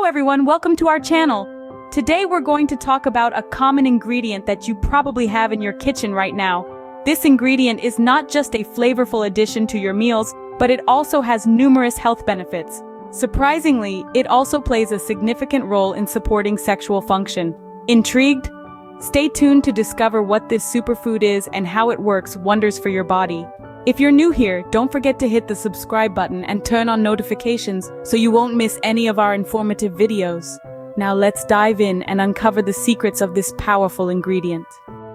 everyone, welcome to our channel. Today we're going to talk about a common ingredient that you probably have in your kitchen right now. This ingredient is not just a flavorful addition to your meals, but it also has numerous health benefits. Surprisingly, it also plays a significant role in supporting sexual function. Intrigued? Stay tuned to discover what this superfood is and how it works wonders for your body. If you're new here, don't forget to hit the subscribe button and turn on notifications so you won't miss any of our informative videos. Now let's dive in and uncover the secrets of this powerful ingredient.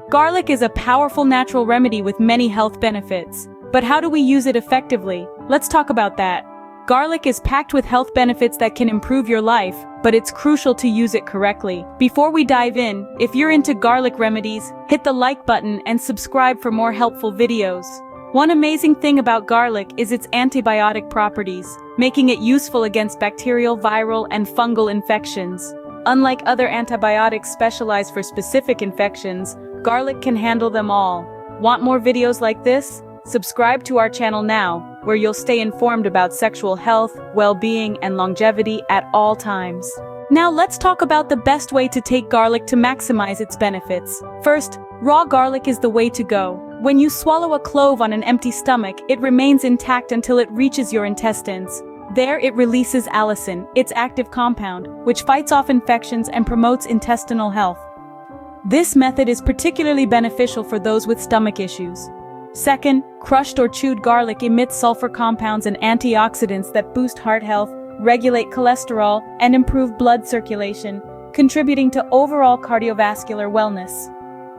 Garlic is a powerful natural remedy with many health benefits. But how do we use it effectively? Let's talk about that. Garlic is packed with health benefits that can improve your life, but it's crucial to use it correctly. Before we dive in, if you're into garlic remedies, hit the like button and subscribe for more helpful videos. One amazing thing about garlic is its antibiotic properties, making it useful against bacterial, viral, and fungal infections. Unlike other antibiotics specialized for specific infections, garlic can handle them all. Want more videos like this? Subscribe to our channel now, where you'll stay informed about sexual health, well-being, and longevity at all times. Now let's talk about the best way to take garlic to maximize its benefits. First, raw garlic is the way to go. When you swallow a clove on an empty stomach, it remains intact until it reaches your intestines. There it releases allicin, its active compound, which fights off infections and promotes intestinal health. This method is particularly beneficial for those with stomach issues. Second, crushed or chewed garlic emits sulfur compounds and antioxidants that boost heart health, regulate cholesterol, and improve blood circulation, contributing to overall cardiovascular wellness.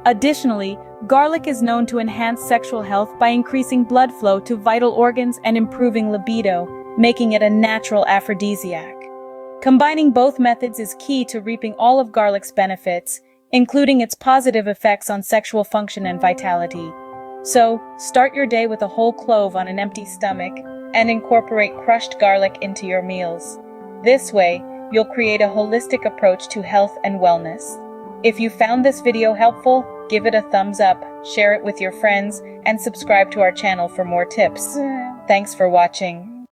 Additionally, garlic is known to enhance sexual health by increasing blood flow to vital organs and improving libido, making it a natural aphrodisiac. Combining both methods is key to reaping all of garlic's benefits, including its positive effects on sexual function and vitality. So, start your day with a whole clove on an empty stomach and incorporate crushed garlic into your meals. This way, you'll create a holistic approach to health and wellness. If you found this video helpful, give it a thumbs up, share it with your friends, and subscribe to our channel for more tips. Thanks for watching.